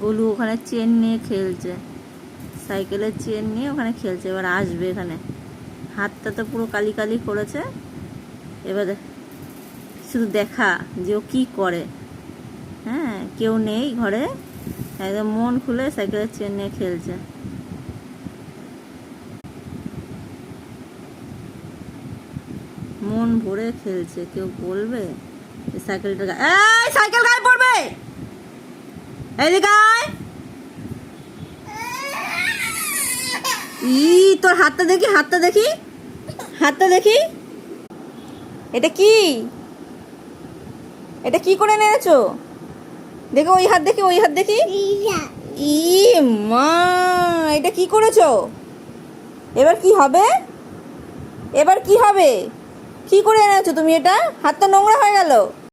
গোলু ওখানে চেন নিয়ে খেলছে, সাইকেলের চেন নিয়ে ওখানে খেলছে। এবার আসবে এখানে, হাতটা তো পুরো কালি কালি করেছে। এবার শুধু দেখা যে ও কী করে। হ্যাঁ, কেউ নেই ঘরে, একদম মন খুলে সাইকেলের চেন নিয়ে খেলছে। মন ভরে খেলছে। কেউ বলবে সাইকেলটা সাইকেল গায়ে পড়বে, এদিকে আয়। তোর হাতটা দেখি, হাতটা দেখি, হাতটা দেখি। এটা কি, এটা কি করে এনেছো? দেখো ওই হাত দেখি, ওই হাত দেখি। ই মা, এটা কি করেছো? এবার কি হবে? এবার কি হবে? কি করে এনেছো তুমি এটা? হাত তো নোংরা হয়ে গেল।